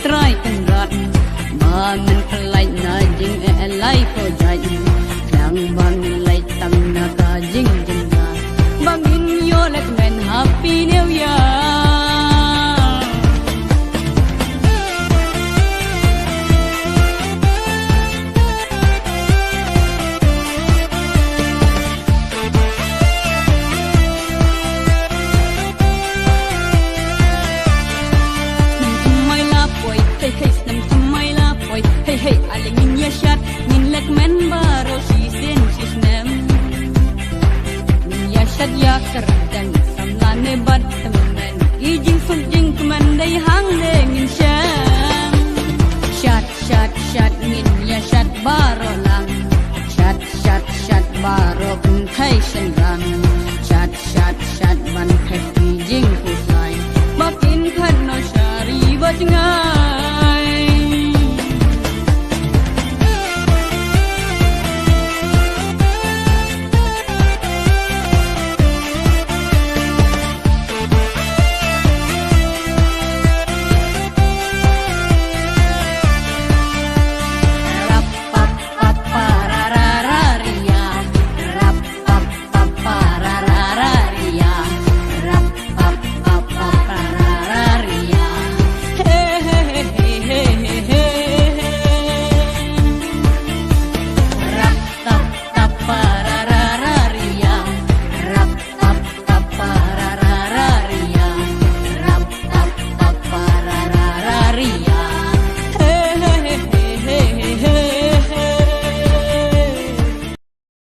try kan rat mangan kelai na jing elai ko jai yang bang lai tang na ka jing jing na bangin yo let men happy new year. Hey, alingin ya syat, min lek men baro si sen sisnem. Min ya syat ya kerdan, samlane bad temen. Ijing sujing kemen day hang de min syam. Syat, min ya syat baro lang. Syat, baro kuntai senrang. Syat, ban kek ijing pusai. Makin kad